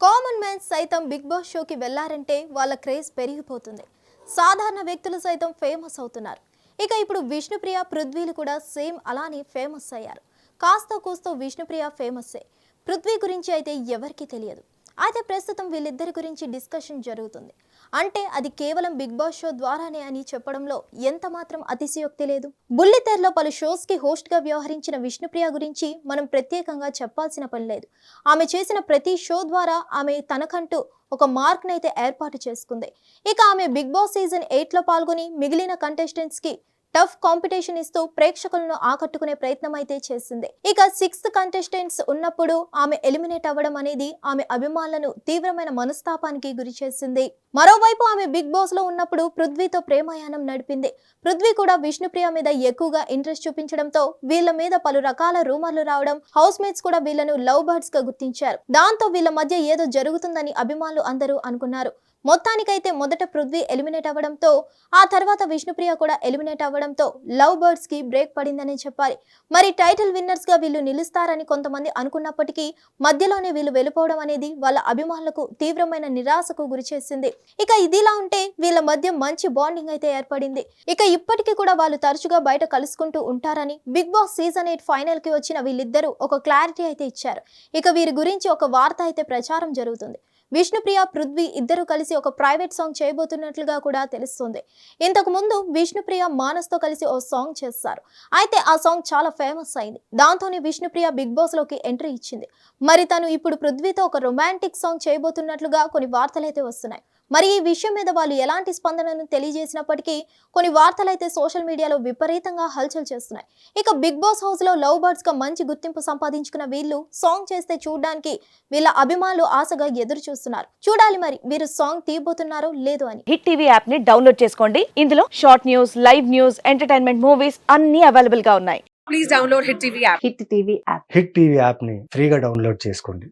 Common man సైతం big boss షోకి వెళ్లారంటే వాళ్ళ క్రేజ్ పెరిగిపోతుంది. సాధారణ వ్యక్తులు సైతం ఫేమస్ అవుతున్నారు. ఇక ఇప్పుడు విష్ణుప్రియ, పృథ్వీలు కూడా సేమ్ అలానే ఫేమస్ అయ్యారు. కాస్తో కూస్తో విష్ణుప్రియ ఫేమస్సే. పృథ్వీ గురించి అయితే ఎవరికీ తెలియదు. అయితే ప్రస్తుతం వీళ్ళిద్దరి గురించి డిస్కషన్ జరుగుతుంది. అంటే అది కేవలం బిగ్ బాస్ షో ద్వారానే అని చెప్పడంలో ఎంత మాత్రం అతిశయోక్తి లేదు. బుల్లితెరలో పలు షోస్ కి హోస్ట్ గా వ్యవహరించిన విష్ణుప్రియ గురించి మనం ప్రత్యేకంగా చెప్పాల్సిన పని లేదు. ఆమె చేసిన ప్రతి షో ద్వారా ఆమె తనకంటూ ఒక మార్క్ నైతే ఏర్పాటు చేసుకుంది. ఇక ఆమె బిగ్ బాస్ సీజన్ 8 లో పాల్గొని మిగిలిన కంటెస్టెంట్స్ కి టఫ్ కాంపిటీషన్ ఇస్తూ ప్రేక్షకులను ఆకట్టుకునే ప్రయత్నం అయితే చేసింది. ఇక 6th కంటెస్టెంట్స్ ఉన్నప్పుడు ఆమె ఎలిమినేట్ అవ్వడం అనేది ఆమె అభిమానులను తీవ్రమైన మనస్తాపానికి గురి చేసింది. మరోవైపు ఆమె బిగ్ బాస్ లో ఉన్నప్పుడు పృథ్వీతో ప్రేమాయాణం నడిపింది. పృథ్వీ కూడా విష్ణుప్రియ మీద ఎక్కువగా ఇంట్రెస్ట్ చూపించడంతో వీళ్ళ మీద పలు రకాల రూమర్లు రావడం, హౌస్ మేట్స్ కూడా వీళ్ళను లవ్ బర్డ్స్ గా గుర్తించారు. దాంతో వీళ్ళ మధ్య ఏదో జరుగుతుందని అభిమానులు అందరూ అనుకున్నారు. మొత్తానికైతే మొదట పృథ్వీ ఎలిమినేట్ అవ్వడంతో ఆ తర్వాత విష్ణుప్రియ కూడా ఎలిమినేట్ అవ్వడంతో లవ్ బర్డ్స్ కి బ్రేక్ పడిందని చెప్పాలి. మరి టైటిల్ విన్నర్స్ గా వీళ్ళు నిలుస్తారని కొంతమంది అనుకున్నప్పటికీ మధ్యలోనే వీళ్ళు వెళ్ళిపోవడం అనేది వాళ్ళ అభిమానులకు తీవ్రమైన నిరాశకు గురిచేసింది. ఇక ఇదిలా ఉంటే వీళ్ళ మధ్య మంచి బాండింగ్ అయితే ఏర్పడింది. ఇక ఇప్పటికీ కూడా వాళ్ళు తరచుగా బయట కలుసుకుంటూ ఉంటారని బిగ్ బాస్ సీజన్ 8 ఫైనల్ కి వచ్చిన వీళ్ళిద్దరూ ఒక క్లారిటీ అయితే ఇచ్చారు. ఇక వీరి గురించి ఒక వార్త అయితే ప్రచారం జరుగుతుంది. విష్ణుప్రియ, పృథ్వీ ఇద్దరు కలిసి ఒక ప్రైవేట్ సాంగ్ చేయబోతున్నట్లుగా కూడా తెలుస్తుంది. ఇంతకు ముందు విష్ణుప్రియ మానస్తో కలిసి ఓ సాంగ్ చేస్తారు. అయితే ఆ సాంగ్ చాలా ఫేమస్ అయింది. దాంతోనే విష్ణుప్రియ బిగ్ బాస్ లోకి ఎంట్రీ ఇచ్చింది. మరి తను ఇప్పుడు పృథ్వీతో ఒక రొమాంటిక్ సాంగ్ చేయబోతున్నట్లుగా కొన్ని వార్తలైతే వస్తున్నాయి. మరి ఈ విషయం మీద వాళ్ళు ఎలాంటి స్పందనను తెలియజేసినప్పటికీ కొన్ని వార్తలైతే సోషల్ మీడియాలో విపరీతంగా హల్చల్ చేస్తున్నాయి. ఇక బిగ్ బాస్ హౌస్ లో లవ్ బర్డ్స్ గా మంచి గుర్తింపు సంపాదించుకున్న వీళ్ళు సాంగ్ చేస్తే చూడడానికి వీళ్ళ అభిమానులు ఆశగా ఎదురు చూస్తున్నారు. చూడాలి మరి వీరు సాంగ్ తీయబోతున్నారో లేదో అని. హిట్ టీవీ యాప్ ని డౌన్లోడ్ చేసుకోండి. ఇందులో short news, live news, entertainment movies అన్ని అవైలబుల్ గా ఉన్నాయి. Please download Hit TV app. Hit TV app. Hit TV యాప్ని ఫ్రీగా డౌన్లోడ్ చేసుకోండి.